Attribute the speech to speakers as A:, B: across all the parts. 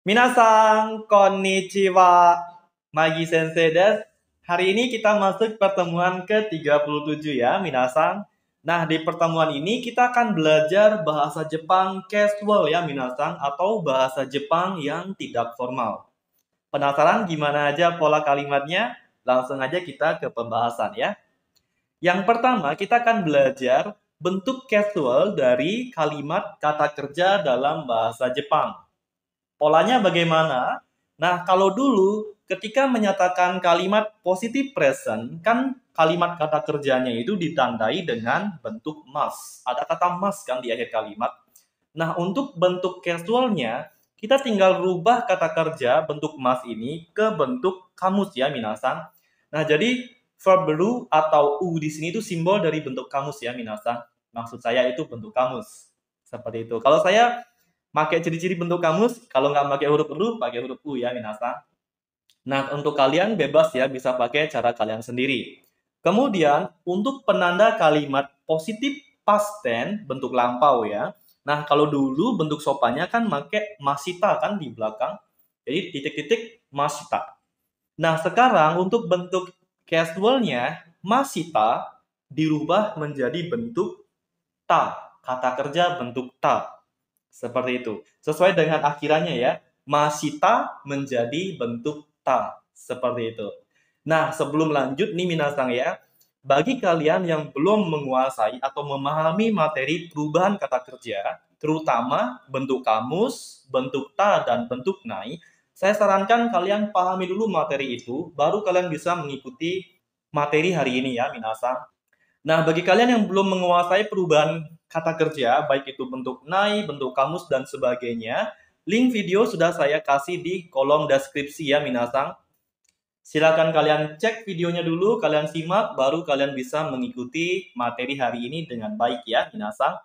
A: Minasan, konnichiwa. Magi Sensei desu. Hari ini kita masuk pertemuan ke-37 ya, minasan. Nah, di pertemuan ini kita akan belajar bahasa Jepang casual ya, minasan, atau bahasa Jepang yang tidak formal. Penasaran gimana aja pola kalimatnya? Langsung aja kita ke pembahasan ya. Yang pertama, kita akan belajar bentuk casual dari kalimat kata kerja dalam bahasa Jepang. Polanya bagaimana? Nah, kalau dulu ketika menyatakan kalimat positive present, kan kalimat kata kerjanya itu ditandai dengan bentuk mas. Ada kata mas kan di akhir kalimat. Nah, untuk bentuk casualnya, kita tinggal rubah kata kerja bentuk mas ini ke bentuk kamus ya, minasan. Nah, jadi verb lu atau u di sini itu simbol dari bentuk kamus ya, minasan. Maksud saya itu bentuk kamus. Seperti itu. Kalau saya pakai ciri-ciri bentuk kamus, kalau nggak pakai huruf lu, pakai huruf u ya, minasan. Nah, untuk kalian bebas ya, bisa pakai cara kalian sendiri. Kemudian, untuk penanda kalimat positif past tense, bentuk lampau ya. Nah, kalau dulu bentuk sopannya kan pakai masita kan di belakang. Jadi titik-titik masita. Nah, sekarang untuk bentuk casualnya, masita dirubah menjadi bentuk ta. Kata kerja bentuk ta. Seperti itu. Sesuai dengan akhirannya ya. Masita menjadi bentuk ta. Seperti itu. Nah, sebelum lanjut nih minasang ya. Bagi kalian yang belum menguasai atau memahami materi perubahan kata kerja, terutama bentuk kamus, bentuk ta, dan bentuk nai, saya sarankan kalian pahami dulu materi itu, baru kalian bisa mengikuti materi hari ini ya, minasang. Nah, bagi kalian yang belum menguasai perubahan kata kerja, baik itu bentuk nai, bentuk kamus, dan sebagainya, link video sudah saya kasih di kolom deskripsi ya, minasang. Silakan kalian cek videonya dulu, kalian simak, baru kalian bisa mengikuti materi hari ini dengan baik ya, minasang.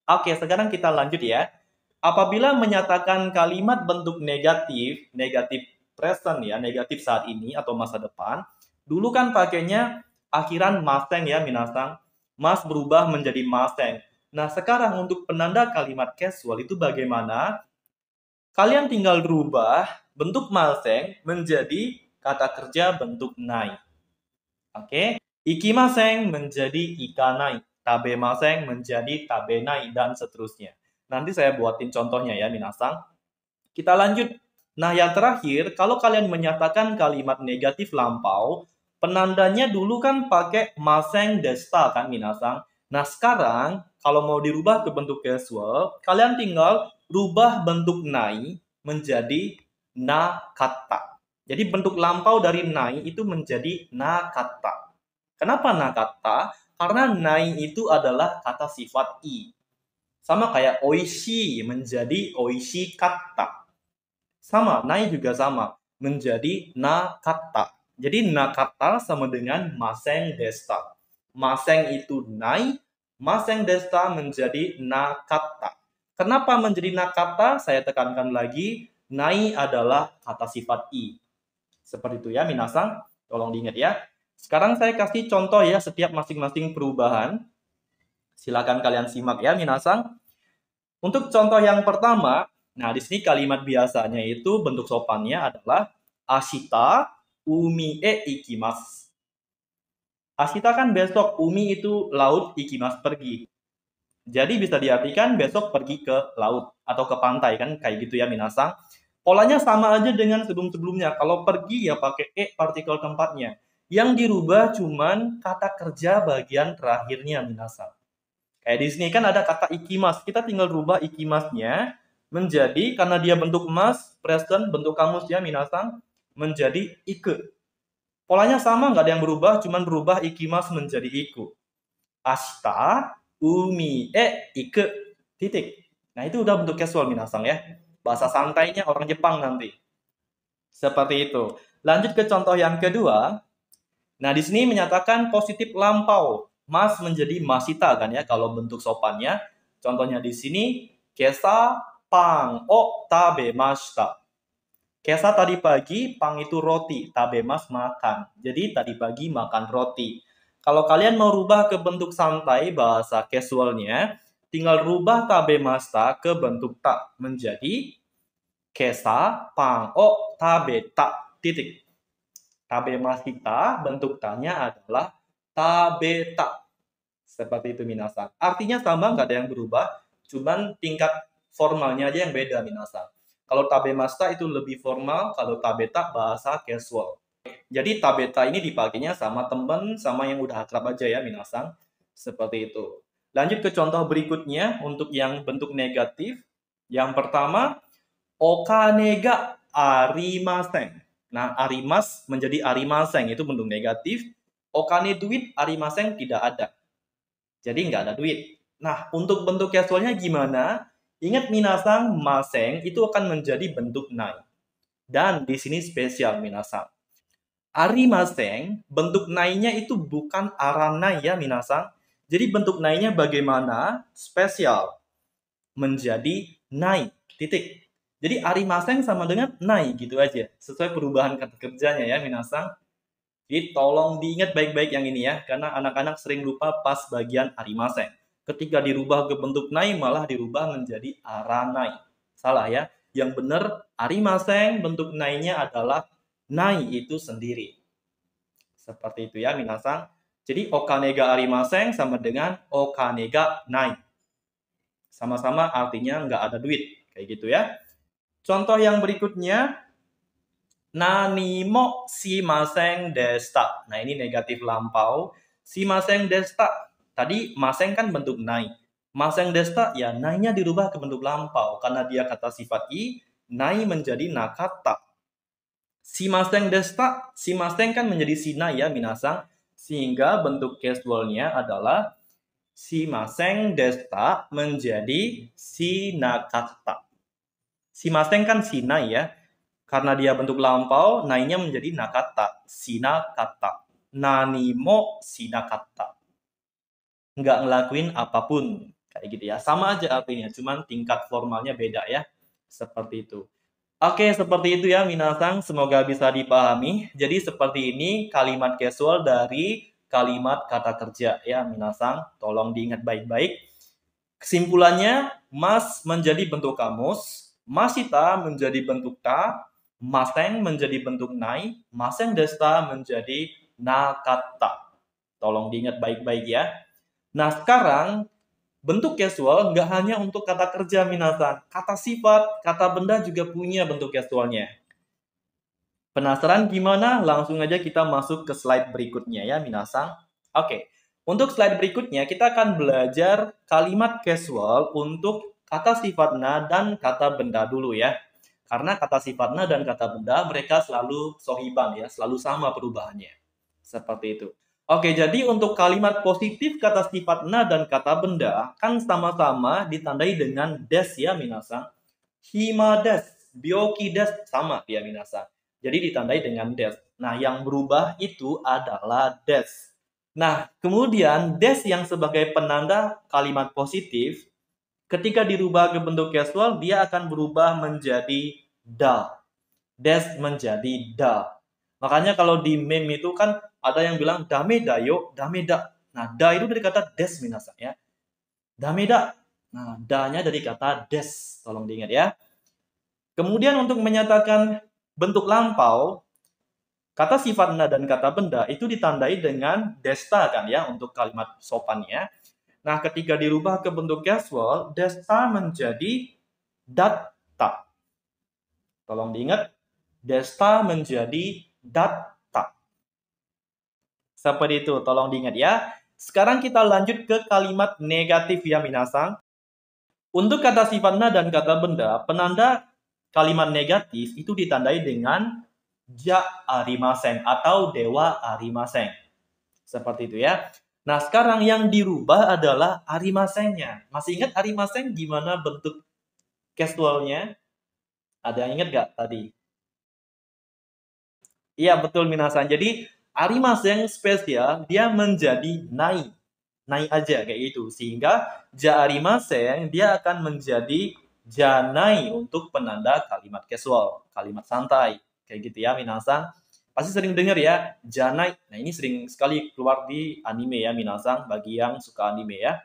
A: Oke, sekarang kita lanjut ya. Apabila menyatakan kalimat bentuk negatif, negatif present ya, negatif saat ini atau masa depan, dulu kan pakainya akhiran maseng ya, minasang. Mas berubah menjadi maseng. Nah, sekarang untuk penanda kalimat casual itu bagaimana? Kalian tinggal rubah bentuk maseng menjadi kata kerja bentuk nai. Oke? Ikimaseng menjadi ikanai. Tabemaseng menjadi tabenai dan seterusnya. Nanti saya buatin contohnya ya, minasang. Kita lanjut. Nah, yang terakhir, kalau kalian menyatakan kalimat negatif lampau, penandanya dulu kan pakai maseng desta kan, minasang. Nah, sekarang kalau mau dirubah ke bentuk casual, kalian tinggal rubah bentuk nai menjadi nakata. Jadi bentuk lampau dari nai itu menjadi nakata. Kenapa nakata? Karena nai itu adalah kata sifat i. Sama kayak oishi menjadi oishi kata. Sama, nai juga sama. Menjadi nakata. Jadi nakata sama dengan maseng desta. Maseng itu nai, maseng desta menjadi nakata. Kenapa menjadi nakata? Saya tekankan lagi, nai adalah kata sifat i. Seperti itu ya, minasang. Tolong diingat ya. Sekarang saya kasih contoh ya setiap masing-masing perubahan. Silakan kalian simak ya, minasang. Untuk contoh yang pertama, nah di sini kalimat biasanya itu bentuk sopannya adalah ashita umi e ikimasu. Ashita kan besok, umi itu laut, ikimasu pergi. Jadi bisa diartikan besok pergi ke laut atau ke pantai kan kayak gitu ya, minasang. Polanya sama aja dengan sebelum-sebelumnya. Kalau pergi ya pakai e partikel tempatnya. Yang dirubah cuman kata kerja bagian terakhirnya, minasang. Kayak di sini kan ada kata ikimas. Kita tinggal rubah ikimasnya menjadi, karena dia bentuk mas, present, bentuk kamus ya, minasang, menjadi ike. Polanya sama, nggak ada yang berubah, cuman berubah ikimas menjadi iku. Ashita, umi, ike, titik. Nah, itu udah bentuk casual, minasang ya. Bahasa santainya orang Jepang nanti. Seperti itu. Lanjut ke contoh yang kedua. Nah, di sini menyatakan positif lampau. Mas menjadi masita kan ya kalau bentuk sopannya. Contohnya di sini kesa pang o tabemashita. Kesa tadi pagi, pang itu roti, tabemas makan. Jadi tadi pagi makan roti. Kalau kalian mau rubah ke bentuk santai bahasa casualnya, tinggal rubah tabemashita ke bentuk ta menjadi kesa, pang, o, tabeta, titik. Tabemashita, bentuk tanya adalah tabeta. Seperti itu minasan. Artinya sama, nggak ada yang berubah, cuman tingkat formalnya aja yang beda minasan. Kalau tabemashita itu lebih formal, kalau tabeta bahasa casual. Jadi tabeta ini dipakainya sama teman, sama yang udah akrab aja ya minasan. Seperti itu. Lanjut ke contoh berikutnya untuk yang bentuk negatif. Yang pertama, okane ga arimasen. Nah, arimas menjadi arimasen itu bentuk negatif. Okane duit, arimasen tidak ada. Jadi nggak ada duit. Nah, untuk bentuk casualnya gimana? Ingat minasang, maseng itu akan menjadi bentuk nai. Dan di sini spesial minasang. Arimaseng, bentuk nainya itu bukan aranai ya minasang. Jadi bentuk nainya bagaimana? Spesial. Menjadi nai. Titik. Jadi arimaseng sama dengan nai gitu aja. Sesuai perubahan kata kerjanya ya minasang. Jadi tolong diingat baik-baik yang ini ya. Karena anak-anak sering lupa pas bagian arimaseng. Ketika dirubah ke bentuk nai malah dirubah menjadi aranai. Salah ya. Yang benar arimaseng bentuk nainya adalah nai itu sendiri. Seperti itu ya minasang. Jadi okane ga arimaseng sama dengan okane ga nai. Sama-sama artinya nggak ada duit. Kayak gitu ya. Contoh yang berikutnya. Nanimo shimaseng deshita. Nah ini negatif lampau. Shimaseng deshita. Tadi maseng kan bentuk nai. Maseng deshita ya nainya dirubah ke bentuk lampau. Karena dia kata sifat i. Nai menjadi nakata. Shimaseng deshita. Shimaseng kan menjadi sina ya minasang. Sehingga bentuk casualnya adalah shimaseng deshita menjadi sinakata. Shimaseng kan sina ya. Karena dia bentuk lampau, nainya menjadi nakata, sinakata. Nanimo sinakata. Nggak ngelakuin apapun. Kayak gitu ya. Sama aja artinya, cuman tingkat formalnya beda ya. Seperti itu. Oke, seperti itu ya minasang. Semoga bisa dipahami. Jadi seperti ini kalimat casual dari kalimat kata kerja ya minasang. Tolong diingat baik-baik. Kesimpulannya, mas menjadi bentuk kamus, masita menjadi bentuk ta, maseng menjadi bentuk nai, maseng desta menjadi nakata. Tolong diingat baik-baik ya. Nah sekarang bentuk casual nggak hanya untuk kata kerja minasan. Kata sifat, kata benda juga punya bentuk casualnya. Penasaran gimana? Langsung aja kita masuk ke slide berikutnya ya minasan. Oke, untuk slide berikutnya kita akan belajar kalimat casual untuk kata sifatna dan kata benda dulu ya. Karena kata sifatna dan kata benda mereka selalu sohiban ya, selalu sama perubahannya. Seperti itu. Oke, jadi untuk kalimat positif kata sifatna dan kata benda kan sama-sama ditandai dengan des ya minasan. Hima des, byoki des sama ya minasan. Jadi ditandai dengan des. Nah, yang berubah itu adalah des. Nah, kemudian des yang sebagai penanda kalimat positif ketika dirubah ke bentuk casual, dia akan berubah menjadi da. Des menjadi da. Makanya kalau di meme itu kan ada yang bilang dame da yo, dame da. Nah, da itu dari kata des minasan ya. Dame da. Nah, da-nya dari kata des. Tolong diingat ya. Kemudian untuk menyatakan bentuk lampau, kata sifatna dan kata benda itu ditandai dengan desta kan ya untuk kalimat sopannya. Nah, ketika dirubah ke bentuk casual, desta menjadi datta. Tolong diingat, desta menjadi datta. Seperti itu, tolong diingat ya. Sekarang kita lanjut ke kalimat negatif ya minasang. Untuk kata sifatna dan kata benda, penanda kalimat negatif itu ditandai dengan ja arimasen atau dewa arimasen. Seperti itu ya. Nah, sekarang yang dirubah adalah arimasennya. Masih ingat arimasen gimana bentuk casualnya? Ada yang ingat gak tadi? Iya, betul minasan. Jadi, arimasen spesial dia menjadi nai. Nai aja kayak gitu. Sehingga ja arimasen dia akan menjadi janai untuk penanda kalimat casual, kalimat santai. Kayak gitu ya minasan. Pasti sering dengar ya, janai. Nah, ini sering sekali keluar di anime ya minasan bagi yang suka anime ya.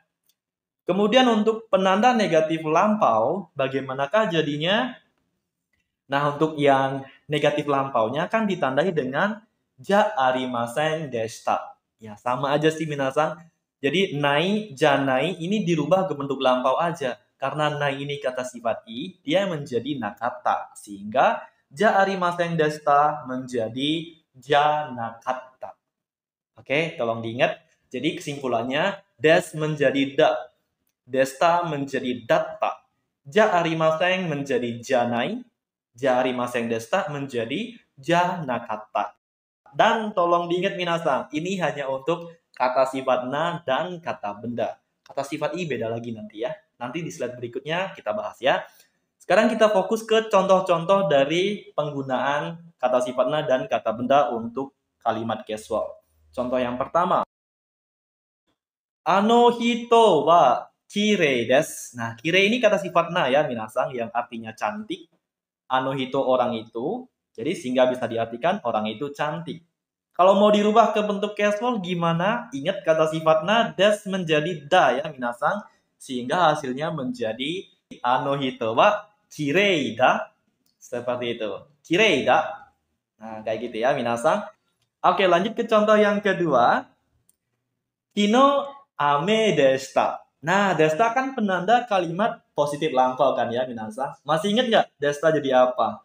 A: Kemudian untuk penanda negatif lampau, bagaimanakah jadinya? Nah, untuk yang negatif lampaunya kan ditandai dengan ja arimasen deshita. Ya, sama aja sih minasan. Jadi nai, janai ini dirubah ke bentuk lampau aja. Karena nai ini kata sifat i, dia menjadi nakata. Sehingga ja arimasen deshita menjadi ja nakata. Oke, tolong diingat. Jadi kesimpulannya, des menjadi da. Desta menjadi datta. Ja arimaseng menjadi janai. Ja arimaseng desta menjadi janakata. Dan tolong diingat minasan, ini hanya untuk kata sifat na dan kata benda. Kata sifat i beda lagi nanti ya. Nanti di slide berikutnya kita bahas ya. Sekarang kita fokus ke contoh-contoh dari penggunaan kata sifat na dan kata benda untuk kalimat casual. Contoh yang pertama. Ano hito wa kirei desu. Nah, kirei ini kata sifat na ya, minasan, yang artinya cantik. Ano hito orang itu. Jadi sehingga bisa diartikan orang itu cantik. Kalau mau dirubah ke bentuk casual gimana? Ingat kata sifat na des menjadi da ya, minasan. Sehingga hasilnya menjadi ano hito wa kirei da. Seperti itu. Kirei da. Nah, kayak gitu ya, minasan. Oke, lanjut ke contoh yang kedua. Kino ame desta. Nah, desta kan penanda kalimat positif lampau kan ya, minasan. Masih ingat nggak desta jadi apa?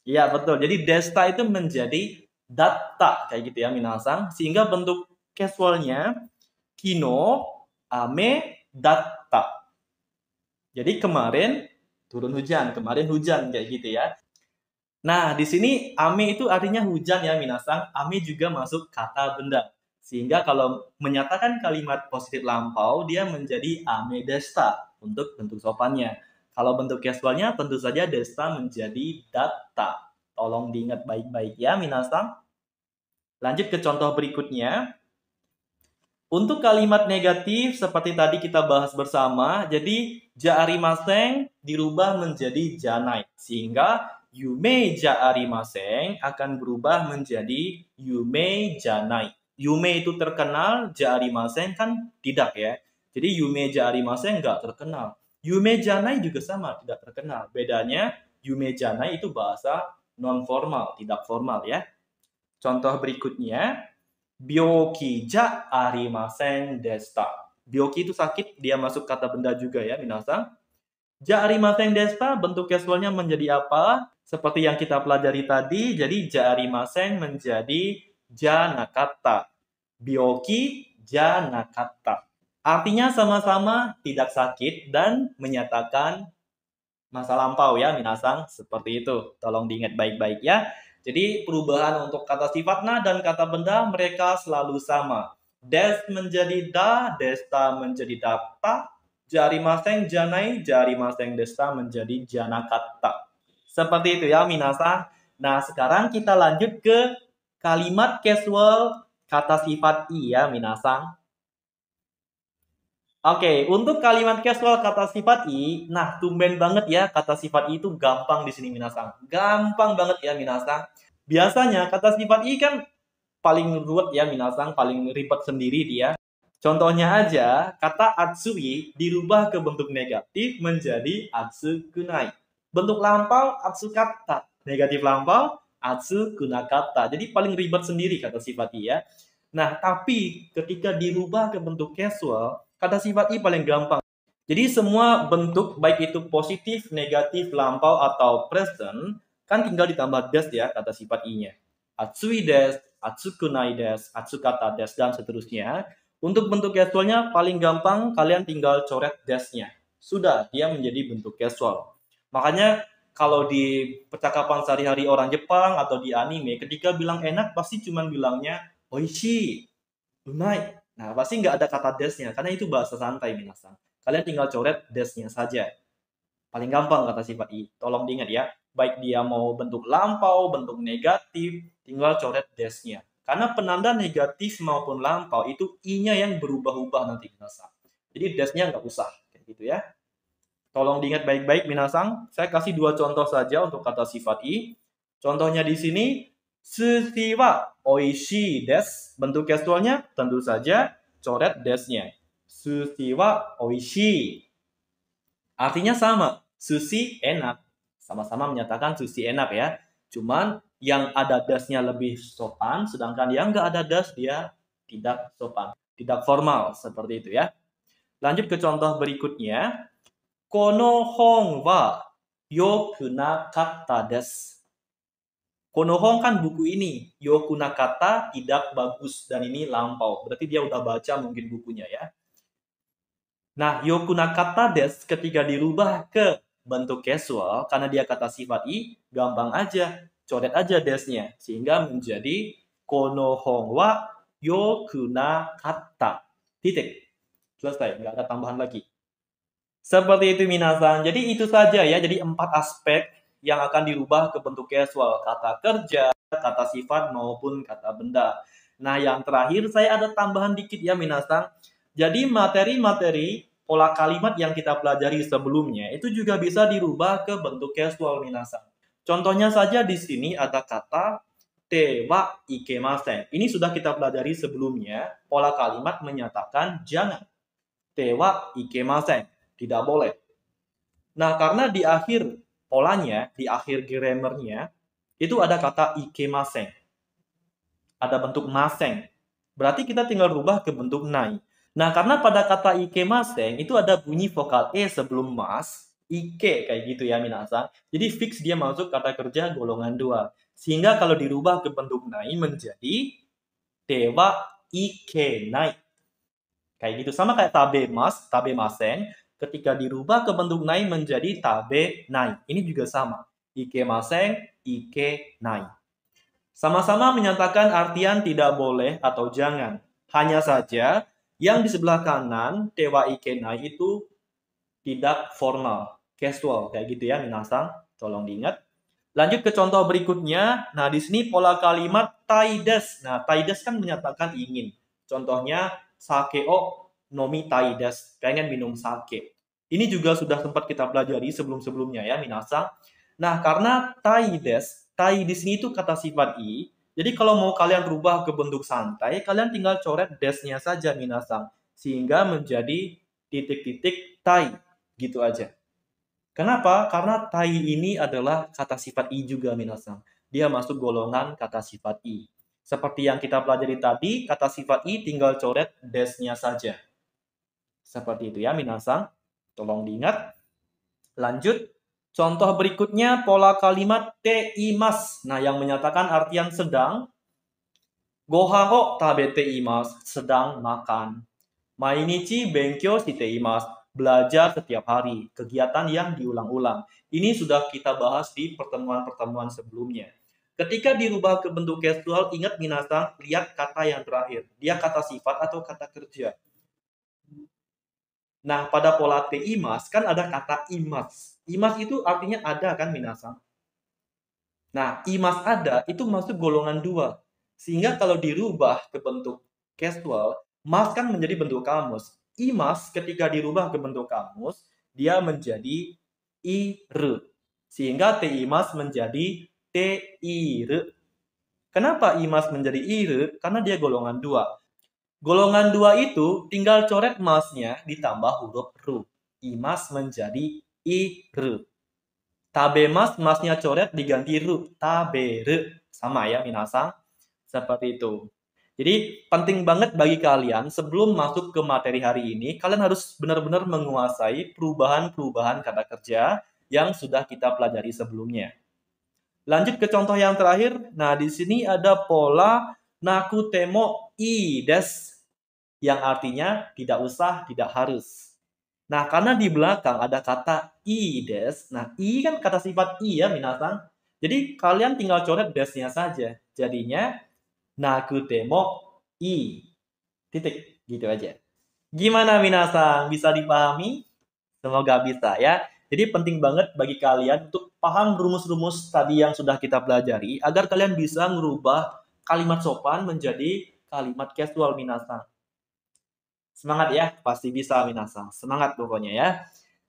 A: Iya, betul. Jadi desta itu menjadi datta kayak gitu ya, minasan. Sehingga bentuk casualnya kino ame datta. Jadi kemarin turun hujan, kemarin hujan kayak gitu ya. Nah, di sini ame itu artinya hujan ya, minasan. Ame juga masuk kata benda. Sehingga kalau menyatakan kalimat positif lampau, dia menjadi ame desta untuk bentuk sopannya. Kalau bentuk casualnya tentu saja desta menjadi datta. Tolong diingat baik-baik ya, minasan. Lanjut ke contoh berikutnya. Untuk kalimat negatif seperti tadi kita bahas bersama, jadi ja arimaseng dirubah menjadi janai. Sehingga yume ja arimaseng akan berubah menjadi yume janai. Yume itu terkenal, ja arimaseng kan tidak ya. Jadi yume ja arimaseng nggak terkenal. Yume janai juga sama, tidak terkenal. Bedanya yume janai itu bahasa non formal, tidak formal ya. Contoh berikutnya, byoki ja arimasen desta. Byoki itu sakit, dia masuk kata benda juga ya, minasan. Ja arimasen desta bentuk casualnya menjadi apa? Seperti yang kita pelajari tadi, jadi ja arimasen menjadi ja nakata. Byoki ja nakata. Artinya sama-sama tidak sakit dan menyatakan masa lampau ya, minasan. Seperti itu. Tolong diingat baik-baik ya. Jadi perubahan untuk kata sifat na dan kata benda mereka selalu sama. Des menjadi da, desta menjadi datta, jarimaseng janai, jarimaseng desta menjadi janakata. Seperti itu ya, minasan. Nah, sekarang kita lanjut ke kalimat casual kata sifat i ya, minasan. Oke, untuk kalimat casual kata sifat i, nah tumben banget ya kata sifat i itu gampang di sini minasan. Gampang banget ya minasan. Biasanya kata sifat i kan paling ruwet ya minasan, paling ribet sendiri dia. Contohnya aja, kata atsui dirubah ke bentuk negatif menjadi atsukunai. Bentuk lampau atsukata, negatif lampau atsukunakata. Jadi paling ribet sendiri kata sifat i ya. Nah, tapi ketika dirubah ke bentuk casual, kata sifat i paling gampang. Jadi semua bentuk baik itu positif, negatif, lampau atau present kan tinggal ditambah des ya kata sifat i-nya. Atsui des, atsukunai des, atsukata des dan seterusnya. Untuk bentuk casualnya paling gampang kalian tinggal coret des-nya. Sudah, dia menjadi bentuk casual. Makanya kalau di percakapan sehari-hari orang Jepang atau di anime ketika bilang enak pasti cuma bilangnya oishi, umai. Nah, pasti nggak ada kata desnya, karena itu bahasa santai, minasan. Kalian tinggal coret desnya saja. Paling gampang kata sifat i. Tolong diingat ya. Baik dia mau bentuk lampau, bentuk negatif, tinggal coret desnya. Karena penanda negatif maupun lampau itu i-nya yang berubah-ubah nanti, minasan. Jadi desnya nggak usah. Kayak gitu ya. Tolong diingat baik-baik, minasan. Saya kasih dua contoh saja untuk kata sifat i. Contohnya di sini, sushi wa oishii desu. Bentuk casualnya tentu saja coret desnya. Sushi wa oishii. Artinya sama. Sushi enak. Sama-sama menyatakan sushi enak ya. Cuman yang ada dasnya lebih sopan, sedangkan yang nggak ada das dia tidak sopan, tidak formal seperti itu ya. Lanjut ke contoh berikutnya. Kono hong wa yoku nakatta desu. Konohong kan buku ini, yoku nakata tidak bagus dan ini lampau. Berarti dia udah baca mungkin bukunya ya. Nah, yoku nakata des ketika dirubah ke bentuk casual karena dia kata sifat i, gampang aja, coret aja desnya sehingga menjadi konohong wa yoku nakata. Titik. Selesai, nggak ada tambahan lagi. Seperti itu minasan. Jadi itu saja ya. Jadi 4 aspek yang akan dirubah ke bentuk casual. Kata kerja, kata sifat, maupun kata benda. Nah, yang terakhir saya ada tambahan dikit ya minasan. Jadi materi-materi pola kalimat yang kita pelajari sebelumnya itu juga bisa dirubah ke bentuk casual minasan. Contohnya saja di sini ada kata te wa ikemasen. Ini sudah kita pelajari sebelumnya. Pola kalimat menyatakan jangan. Te wa ikemasen. Tidak boleh. Nah, karena di akhir polanya, di akhir grammarnya, itu ada kata ikemasen. Ada bentuk maseng. Berarti kita tinggal rubah ke bentuk nai. Nah, karena pada kata ikemasen itu ada bunyi vokal E sebelum mas, ike kayak gitu ya minasan. Jadi fix dia masuk kata kerja golongan 2. Sehingga kalau dirubah ke bentuk nai menjadi dewa ike nai. Kayak gitu. Sama kayak tabe mas, tabe masen. Ketika dirubah ke bentuk nai menjadi tabe nai. Ini juga sama. Ike maseng, ike nai. Sama-sama menyatakan artian tidak boleh atau jangan. Hanya saja yang di sebelah kanan, tewa ike nai itu tidak formal. Casual. Kayak gitu ya minasan. Tolong diingat. Lanjut ke contoh berikutnya. Nah, di sini pola kalimat taides. Nah, taides kan menyatakan ingin. Contohnya, sake o nomi taides. Pengen minum sake. Ini juga sudah sempat kita pelajari sebelum-sebelumnya ya, minasan. Nah, karena taides, tai di sini itu kata sifat i. Jadi kalau mau kalian rubah ke bentuk santai, kalian tinggal coret desnya saja, minasan. Sehingga menjadi titik-titik tai. Gitu aja. Kenapa? Karena tai ini adalah kata sifat i juga minasan. Dia masuk golongan kata sifat i. Seperti yang kita pelajari tadi, kata sifat i tinggal coret desnya saja. Seperti itu ya minasan. Tolong diingat. Lanjut. Contoh berikutnya pola kalimat teimas. Nah, yang menyatakan artian sedang. Gohan o tabete imas, sedang makan. Mainichi benkyou shite imasu, belajar setiap hari, kegiatan yang diulang-ulang. Ini sudah kita bahas di pertemuan-pertemuan sebelumnya. Ketika dirubah ke bentuk casual, ingat minasan, lihat kata yang terakhir. Dia kata sifat atau kata kerja. Nah, pada pola teimas kan ada kata imas. Imas itu artinya ada kan minasan? Nah, imas ada itu masuk golongan 2. Sehingga kalau dirubah ke bentuk casual, mas kan menjadi bentuk kamus. Imas ketika dirubah ke bentuk kamus, dia menjadi ir. Sehingga teimas menjadi teir. Kenapa imas menjadi ir? Karena dia golongan 2. Golongan 2 itu tinggal coret masnya ditambah huruf ru. Imas menjadi ir. Tabemas, masnya coret diganti ru. Taberu. Sama ya minasan. Seperti itu. Jadi penting banget bagi kalian sebelum masuk ke materi hari ini, kalian harus benar-benar menguasai perubahan-perubahan kata kerja yang sudah kita pelajari sebelumnya. Lanjut ke contoh yang terakhir. Nah, di sini ada pola nakutemo i des yang artinya tidak usah, tidak harus. Nah, karena di belakang ada kata i des. Nah, i kan kata sifat i ya, minasan. Jadi, kalian tinggal coret desnya saja. Jadinya, nakutemo i. Titik. Gitu aja. Gimana, minasan? Bisa dipahami? Semoga bisa ya. Jadi penting banget bagi kalian untuk paham rumus-rumus tadi yang sudah kita pelajari agar kalian bisa merubah kalimat sopan menjadi kalimat casual minasan. Semangat ya, pasti bisa minasan. Semangat pokoknya ya.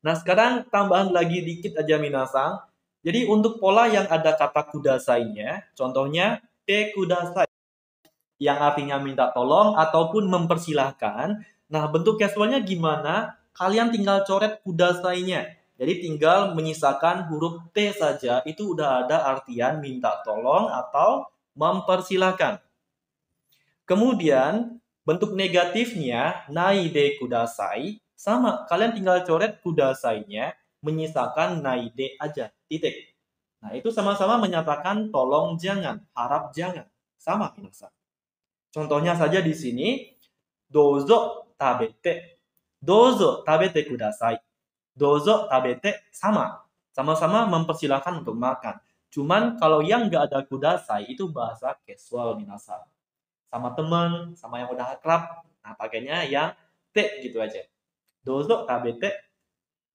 A: Nah, sekarang tambahan lagi dikit aja minasan. Jadi untuk pola yang ada kata kudasainya, contohnya te kudasai yang artinya minta tolong ataupun mempersilahkan. Nah, bentuk casualnya gimana? Kalian tinggal coret kudasainya. Jadi tinggal menyisakan huruf T saja, itu udah ada artian minta tolong atau mempersilahkan. Kemudian bentuk negatifnya naide kudasai, sama, kalian tinggal coret kudasai-nya, menyisakan naide aja, titik. Nah, itu sama-sama menyatakan tolong jangan, harap jangan. Sama minasan. Contohnya saja di sini, dozo tabete. Dozo tabete kudasai. Dozo tabete sama. Sama-sama mempersilahkan untuk makan. Cuman kalau yang nggak ada kudasai itu bahasa casual minasan. Sama temen, sama yang udah akrab. Nah, pakainya yang te gitu aja. Dozo tabete.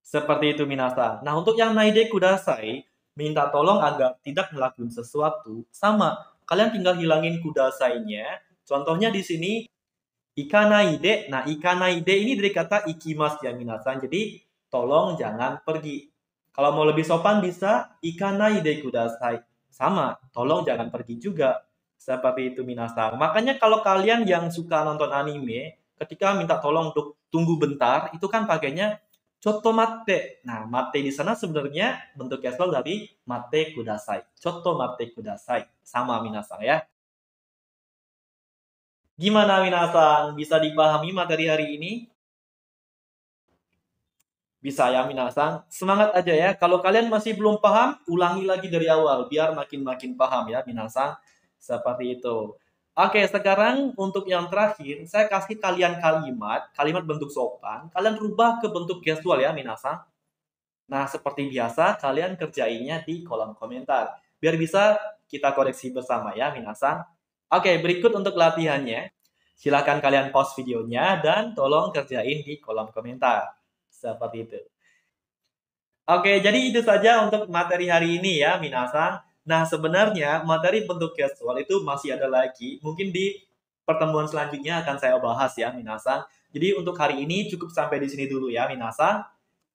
A: Seperti itu minasan. Nah, untuk yang naide kudasai, minta tolong agar tidak melakukan sesuatu, sama. Kalian tinggal hilangin kudasainya. Contohnya di sini ikanaide. Nah, ikanaide ini dari kata ikimas ya minasan. Jadi tolong jangan pergi. Kalau mau lebih sopan bisa ikanaide kudasai. Sama, tolong jangan pergi juga. Seperti itu minasan. Makanya kalau kalian yang suka nonton anime, ketika minta tolong untuk tunggu bentar, itu kan pakainya chotto matte. Nah, matte di sana sebenarnya bentuk casual dari matte kudasai. Chotto matte kudasai. Sama minasan ya. Gimana minasan? Bisa dipahami materi hari ini? Bisa ya minasan? Semangat aja ya. Kalau kalian masih belum paham, ulangi lagi dari awal biar makin-makin paham ya minasan. Seperti itu. Oke, sekarang untuk yang terakhir, saya kasih kalian kalimat bentuk sopan. Kalian rubah ke bentuk gestual ya minasan. Nah, seperti biasa, kalian kerjainnya di kolom komentar. Biar bisa kita koreksi bersama ya minasan. Oke, berikut untuk latihannya. Silahkan kalian pause videonya dan tolong kerjain di kolom komentar. Seperti itu. Oke, jadi itu saja untuk materi hari ini ya, minasan. Nah, sebenarnya materi bentuk casual itu masih ada lagi. Mungkin di pertemuan selanjutnya akan saya bahas ya, minasan. Jadi untuk hari ini cukup sampai di sini dulu ya, minasan.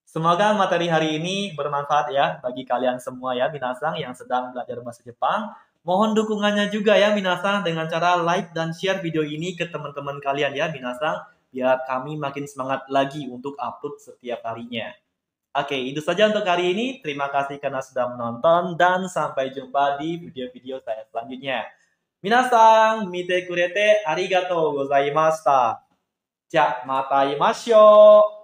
A: Semoga materi hari ini bermanfaat ya bagi kalian semua ya, minasan yang sedang belajar bahasa Jepang. Mohon dukungannya juga ya, minasan, dengan cara like dan share video ini ke teman-teman kalian ya, minasan, biar kami makin semangat lagi untuk upload setiap harinya. Oke, itu saja untuk hari ini. Terima kasih karena sudah menonton dan sampai jumpa di video-video saya selanjutnya. Minasan, mite kurete arigatou gozaimashita. Ja, mata imashou.